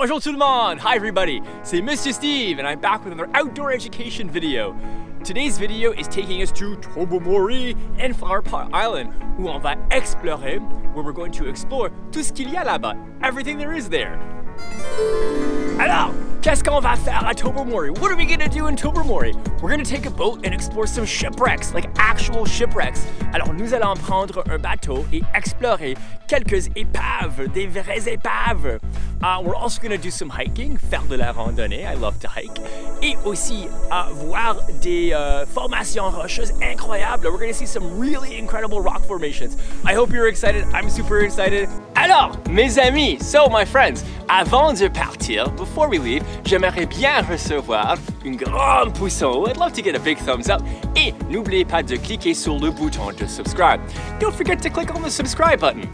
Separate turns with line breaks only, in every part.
Bonjour tout le monde! Hi everybody! C'est Mr. Steve and I'm back with another outdoor education video. Today's video is taking us to Tobermory and Flower Pot Island, où on va explorer, where we're going to explore tout ce qu'il y a là-bas, everything there is there. Alors, qu'est-ce qu'on va faire à Tobermory? What are we gonna do in Tobermory? We're gonna take a boat and explore some shipwrecks, like actual shipwrecks. Alors nous allons prendre un bateau et explorer quelques épaves, des vraies épaves. We're also gonna do some hiking, faire de la randonnée, I love to hike. Et aussi voir des formations rocheuses incroyables. We're gonna see some really incredible rock formations. I hope you're excited, I'm super excited. Alors, mes amis, so my friends, avant de partir, before we leave, j'aimerais bien recevoir une grande pouce en haut. I'd love to get a big thumbs up. Et n'oubliez pas de cliquer sur le bouton de subscribe. Don't forget to click on the subscribe button.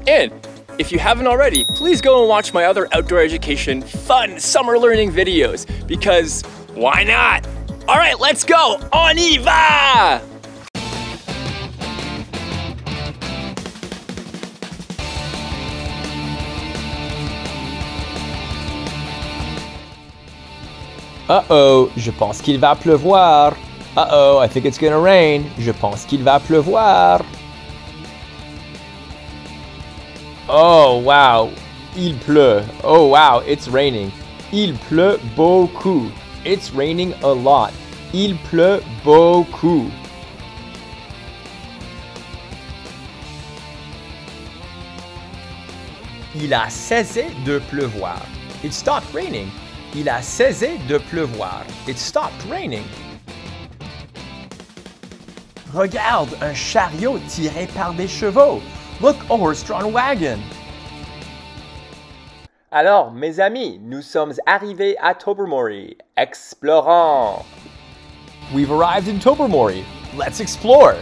And if you haven't already, please go and watch my other outdoor education, fun summer learning videos, because why not? All right, let's go. On y va!
Uh-oh, je pense qu'il va pleuvoir. Uh-oh, I think it's gonna rain. Je pense qu'il va pleuvoir. Oh, wow, il pleut. Oh, wow, it's raining. Il pleut beaucoup. It's raining a lot. Il pleut beaucoup. Il a cessé de pleuvoir. It stopped raining. Il a cessé de pleuvoir. It stopped raining. Regarde, un chariot tiré par des chevaux. Look, a horse-drawn wagon. Alors, mes amis, nous sommes arrivés à Tobermory. Explorons. We've arrived in Tobermory. Let's explore.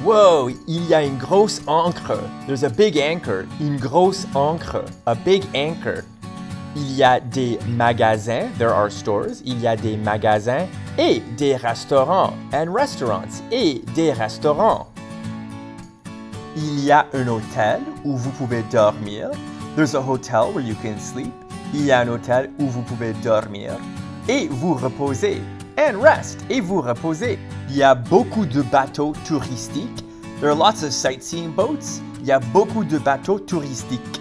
Wow, il y a une grosse ancre. There's a big anchor. Une grosse ancre. A big anchor. Il y a des magasins. There are stores. Il y a des magasins et des restaurants. And restaurants. Et des restaurants. Il y a un hôtel où vous pouvez dormir. There's a hotel where you can sleep. Il y a un hôtel où vous pouvez dormir et vous reposer. And rest, et vous reposer. Il y a beaucoup de bateaux touristiques. There are lots of sightseeing boats. Il y a beaucoup de bateaux touristiques.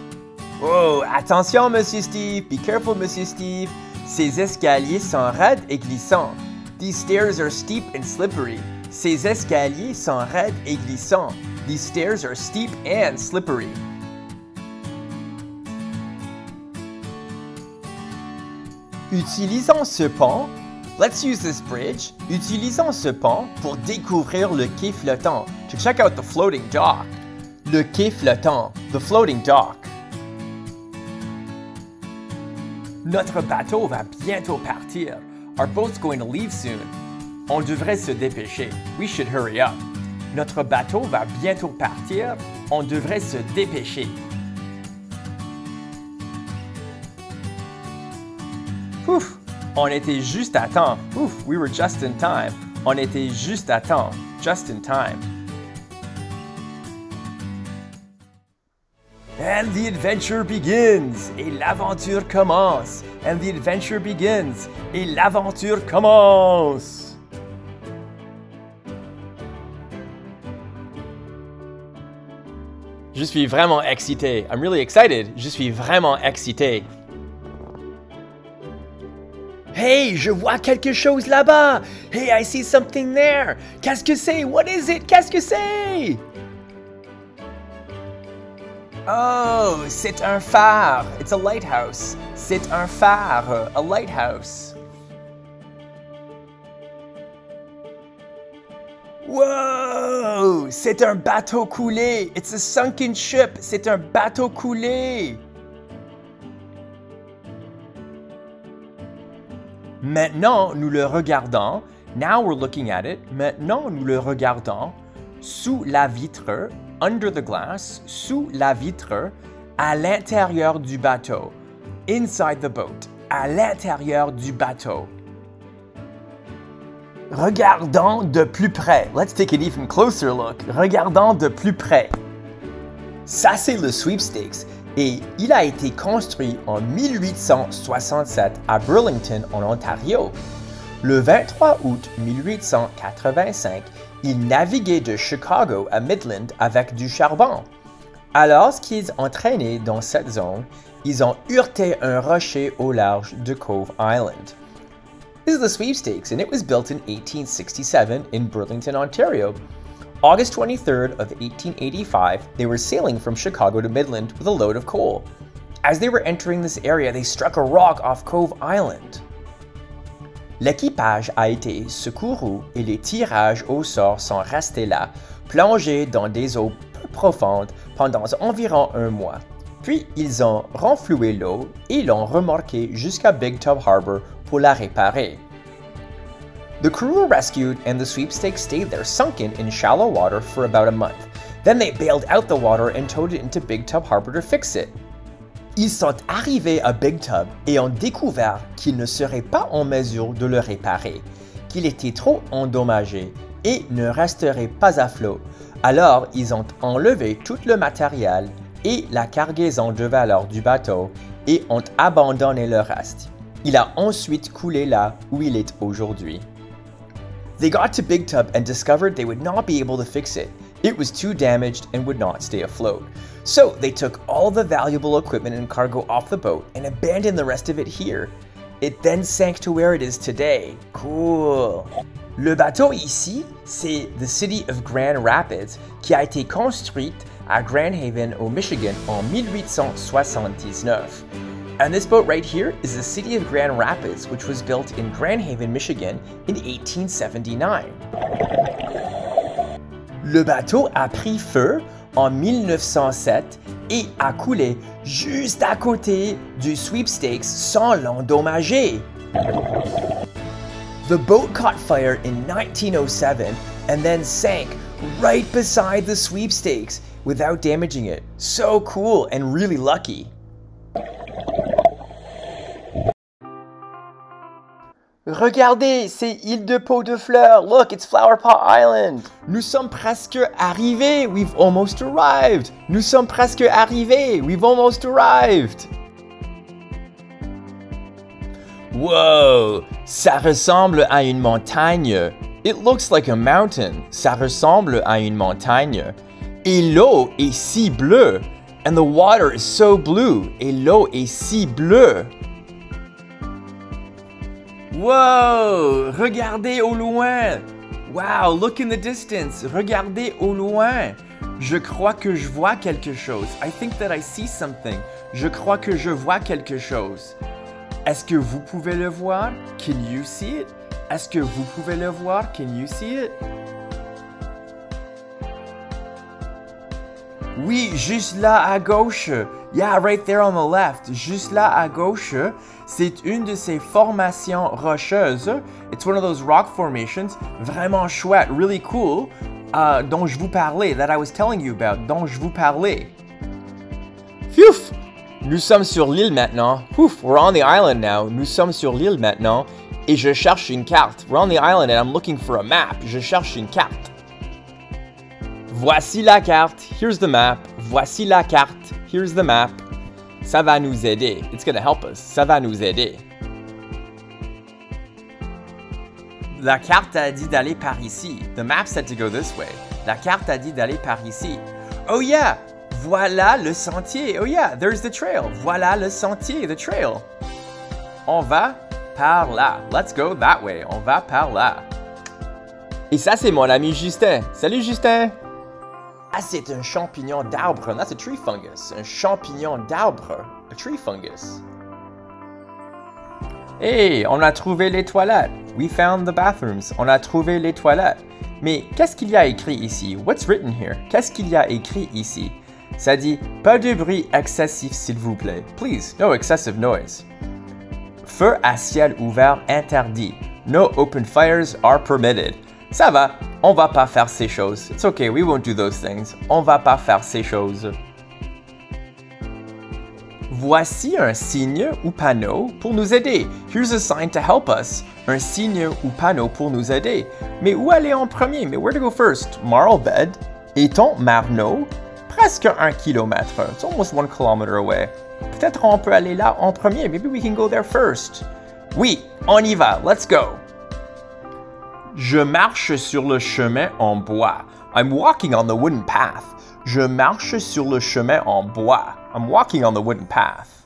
Oh, attention, Monsieur Steve. Be careful, Monsieur Steve. Ces escaliers sont raides et glissants. These stairs are steep and slippery. Ces escaliers sont raides et glissants. These stairs are steep and slippery. Utilisons ce pont. Let's use this bridge. Utilisons ce pont pour découvrir le quai flottant. To check out the floating dock. Le quai flottant. The floating dock. Notre bateau va bientôt partir. Our boat's going to leave soon. On devrait se dépêcher. We should hurry up. Notre bateau va bientôt partir. On devrait se dépêcher. Ouf! On était juste à temps. Oof, we were just in time. On était juste à temps. Just in time. And the adventure begins. Et l'aventure commence. And the adventure begins. Et l'aventure commence. Je suis vraiment excité. I'm really excited. Je suis vraiment excité. Hey, je vois quelque chose là-bas. Hey, I see something there. Qu'est-ce que c'est? What is it? Qu'est-ce que c'est? Oh, c'est un phare. It's a lighthouse. C'est un phare. A lighthouse. Wow, c'est un bateau coulé. It's a sunken ship. C'est un bateau coulé. Maintenant, nous le regardons. Now we're looking at it. Maintenant, nous le regardons sous la vitre, under the glass, sous la vitre, à l'intérieur du bateau. Inside the boat. À l'intérieur du bateau. Regardons de plus près. Let's take an even closer look. Regardons de plus près. Ça, c'est le Sweepstakes et il a été construit en 1867 à Burlington, en Ontario. Le 23 août 1885, il naviguait de Chicago à Midland avec du charbon. Alors qu'ils entraînaient dans cette zone, ils ont heurté un rocher au large de Cove Island. This is the Sweepstakes, and it was built in 1867 in Burlington, Ontario. August 23rd of 1885, they were sailing from Chicago to Midland with a load of coal. As they were entering this area, they struck a rock off Cove Island. L'équipage a été secouru et les tirages au sort sont restés là, plongés dans des eaux peu profondes pendant environ un mois. Puis, ils ont renfloué l'eau et l'ont remorquée jusqu'à Big Tub Harbor pour la réparer. The crew were rescued and the Sweepstakes stayed there sunken in shallow water for about a month. Then they bailed out the water and towed it into Big Tub Harbor to fix it. Ils sont arrivés à Big Tub et ont découvert qu'ils ne seraient pas en mesure de le réparer, qu'il était trop endommagé et ne resterait pas à flot. Alors, ils ont enlevé tout le matériel et la cargaison de valeur du bateau et ont abandonné le reste. Il a ensuite coulé là où il est aujourd'hui. They got to Big Tub and discovered they would not be able to fix it. It was too damaged and would not stay afloat. So they took all the valuable equipment and cargo off the boat and abandoned the rest of it here. It then sank to where it is today. Cool. Le bateau ici, c'est the City of Grand Rapids qui a été construite à Grand Haven au Michigan en 1879. And this boat right here is the City of Grand Rapids, which was built in Grand Haven, Michigan in 1879. Le bateau a pris feu en 1907 et a coulé juste à côté du Sweepstakes sans l'endommager. The boat caught fire in 1907 and then sank right beside the Sweepstakes without damaging it. So cool and really lucky. Regardez, c'est île de pot de fleurs. Look, it's Flower Pot Island. Nous sommes presque arrivés. We've almost arrived. Nous sommes presque arrivés. We've almost arrived. Wow, ça ressemble à une montagne. It looks like a mountain. Ça ressemble à une montagne. Et l'eau est si bleue. And the water is so blue. Et l'eau est si bleue. Wow! Regardez au loin! Wow! Look in the distance! Regardez au loin! Je crois que je vois quelque chose. I think that I see something. Je crois que je vois quelque chose. Est-ce que vous pouvez le voir? Can you see it? Est-ce que vous pouvez le voir? Can you see it? Oui, juste là à gauche. Yeah, right there on the left. Juste là à gauche, c'est une de ces formations rocheuses. It's one of those rock formations. Vraiment chouette, really cool. Dont je vous parlais, that I was telling you about. Dont je vous parlais. Phew! Nous sommes sur l'île maintenant. Ouf, we're on the island now. Nous sommes sur l'île maintenant. Et je cherche une carte. We're on the island and I'm looking for a map. Je cherche une carte. Voici la carte. Here's the map. Voici la carte. Here's the map. Ça va nous aider. It's gonna help us. Ça va nous aider. La carte a dit d'aller par ici. The map said to go this way. La carte a dit d'aller par ici. Oh yeah! Voilà le sentier. Oh yeah, there's the trail. Voilà le sentier, the trail. On va par là. Let's go that way. On va par là. Et ça, c'est mon ami Justin. Salut Justin! Ah, c'est un champignon d'arbre. That's a tree fungus. Un champignon d'arbre. A tree fungus. Hey, on a trouvé les toilettes. We found the bathrooms. On a trouvé les toilettes. Mais qu'est-ce qu'il y a écrit ici? What's written here? Qu'est-ce qu'il y a écrit ici? Ça dit, pas de bruit excessif s'il vous plaît. Please, no excessive noise. Feu à ciel ouvert interdit. No open fires are permitted. Ça va, on va pas faire ces choses. It's okay, we won't do those things. On va pas faire ces choses. Voici un signe ou panneau pour nous aider. Here's a sign to help us. Un signe ou panneau pour nous aider. Mais où aller en premier? Mais where to go first? Marlbed? Étang Marneau? Presque 1 kilomètre. It's almost 1 kilometer away. Peut-être on peut aller là en premier. Maybe we can go there first. Oui, on y va. Let's go. Je marche sur le chemin en bois. I'm walking on the wooden path. Je marche sur le chemin en bois. I'm walking on the wooden path.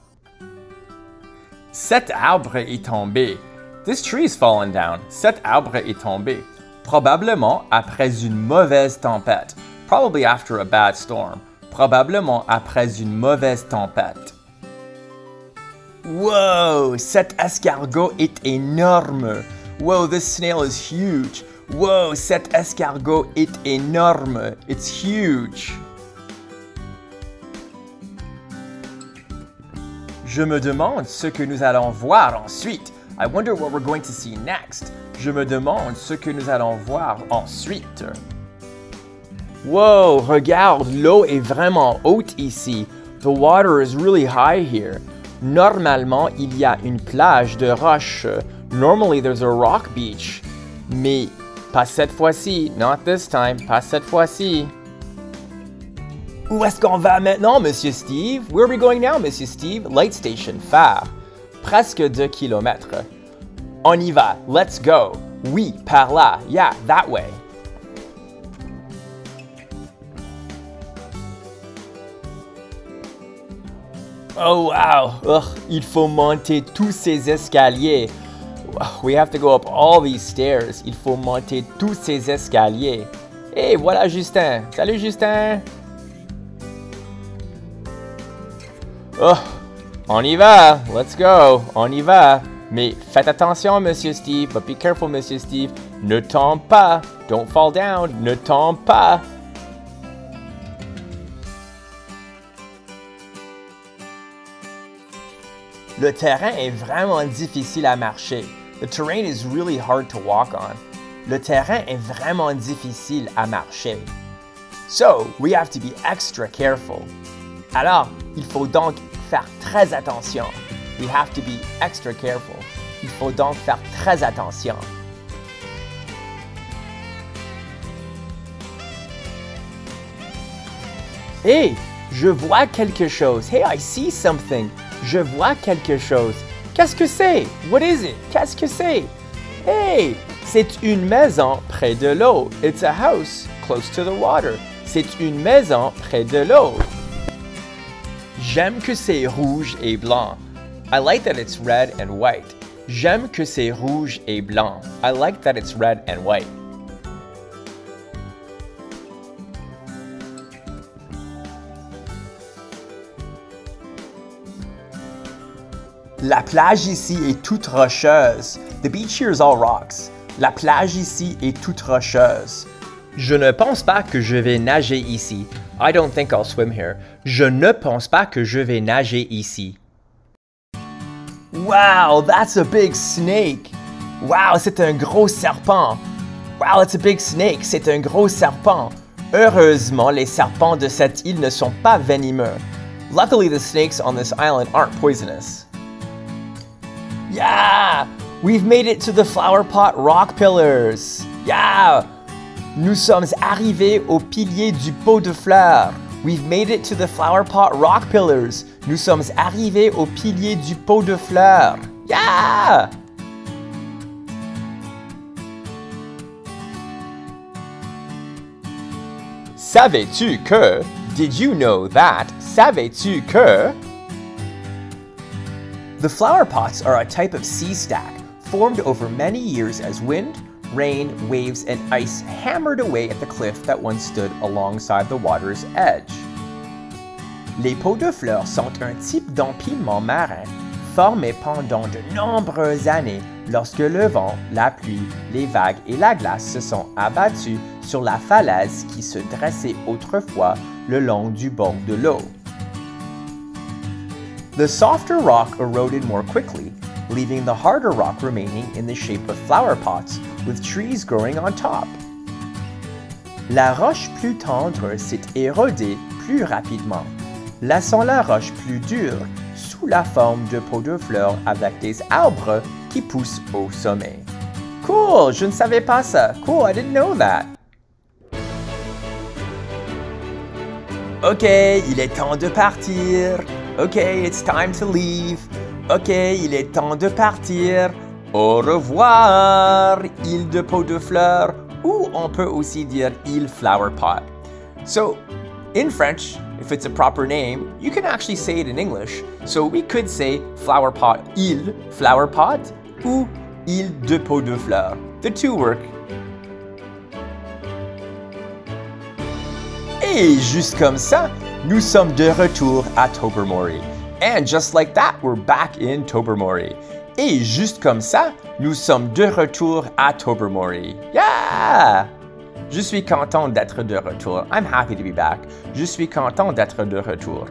Cet arbre est tombé. This tree is fallen down. Cet arbre est tombé. Probablement après une mauvaise tempête. Probably after a bad storm. Probablement après une mauvaise tempête. Wow, cet escargot est énorme. Whoa, this snail is huge. Whoa, cet escargot est énorme. It's huge. Je me demande ce que nous allons voir ensuite. I wonder what we're going to see next. Je me demande ce que nous allons voir ensuite. Wow, regarde, l'eau est vraiment haute ici. The water is really high here. Normalement, il y a une plage de roches. Normally, there's a rock beach. Mais pas cette fois-ci. Not this time. Pas cette fois-ci. Où est-ce qu'on va maintenant, Monsieur Steve? Where are we going now, Monsieur Steve? Light station, phare. Presque 2 kilomètres. On y va. Let's go. Oui, par là. Yeah, that way. Oh wow! Ugh, il faut monter tous ces escaliers. We have to go up all these stairs. Il faut monter tous ces escaliers. Et voilà Justin. Salut Justin! Oh, on y va! Let's go! On y va! Mais faites attention, Monsieur Steve. But be careful, Monsieur Steve. Ne tombe pas! Don't fall down! Ne tombe pas! Le terrain est vraiment difficile à marcher. The terrain is really hard to walk on. Le terrain est vraiment difficile à marcher. So, we have to be extra careful. Alors, il faut donc faire très attention. We have to be extra careful. Il faut donc faire très attention. Hey, je vois quelque chose. Hey, I see something. Je vois quelque chose. Qu'est-ce que c'est? What is it? Qu'est-ce que c'est? Hey, c'est une maison près de l'eau. It's a house close to the water. C'est une maison près de l'eau. J'aime que c'est rouge et blanc. I like that it's red and white. J'aime que c'est rouge et blanc. I like that it's red and white. La plage ici est toute rocheuse. The beach here is all rocks. La plage ici est toute rocheuse. Je ne pense pas que je vais nager ici. I don't think I'll swim here. Je ne pense pas que je vais nager ici. Wow, that's a big snake. Wow, c'est un gros serpent. Wow, it's a big snake. C'est un gros serpent. Heureusement, les serpents de cette île ne sont pas venimeux. Luckily, the snakes on this island aren't poisonous. Yeah! We've made it to the flower pot rock pillars. Yeah! Nous sommes arrivés au pilier du pot de fleurs. We've made it to the flower pot rock pillars. Nous sommes arrivés au pilier du pot de fleurs. Yeah! Savais-tu que? Did you know that? Savais-tu que? The flower pots are a type of sea stack formed over many years as wind, rain, waves, and ice hammered away at the cliff that once stood alongside the water's edge. Les pots de fleurs sont un type d'empilement marin formé pendant de nombreuses années lorsque le vent, la pluie, les vagues et la glace se sont abattus sur la falaise qui se dressait autrefois le long du bord de l'eau. The softer rock eroded more quickly, leaving the harder rock remaining in the shape of flower pots with trees growing on top. La roche plus tendre s'est érodée plus rapidement, laissant la roche plus dure sous la forme de pots de fleurs avec des arbres qui poussent au sommet. Cool, je ne savais pas ça. Cool, I didn't know that. Ok, il est temps de partir. Ok, it's time to leave. Ok, il est temps de partir. Au revoir, île de pot de fleurs. Ou on peut aussi dire île flower pot. So, in French, if it's a proper name, you can actually say it in English. So we could say flower pot île, flower pot, ou île de pot de fleurs. The two work. Et juste comme ça, nous sommes de retour à Tobermory. And just like that, we're back in Tobermory. Et juste comme ça, nous sommes de retour à Tobermory. Yeah! Je suis content d'être de retour. I'm happy to be back. Je suis content d'être de retour.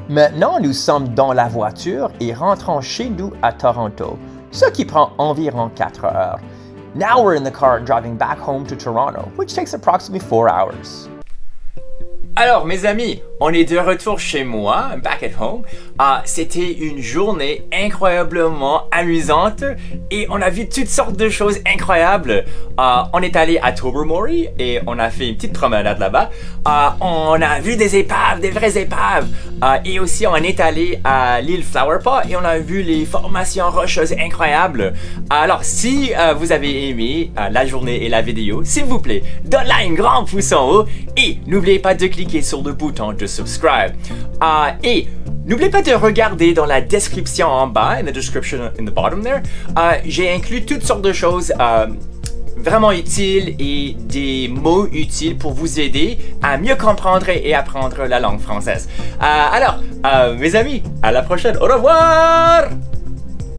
Maintenant, nous sommes dans la voiture et rentrons chez nous à Toronto, ce qui prend environ 4 heures. Now we're in the car driving back home to Toronto, which takes approximately 4 hours.
Alors mes amis, on est de retour chez moi, back at home. C'était une journée incroyablement amusante et on a vu toutes sortes de choses incroyables. On est allé à Tobermory et on a fait une petite promenade là-bas. On a vu des épaves, des vraies épaves. Et aussi on est allé à l'île Flower Pot et on a vu les formations rocheuses incroyables. Alors si vous avez aimé la journée et la vidéo, s'il vous plaît, donne-la un grand pouce en haut et n'oubliez pas de cliquer sur le bouton de subscribe. Et n'oubliez pas de regarder dans la description en bas, in the description in the bottom there, j'ai inclus toutes sortes de choses vraiment utiles et des mots utiles pour vous aider à mieux comprendre et apprendre la langue française. Alors, mes amis, à la prochaine. Au revoir!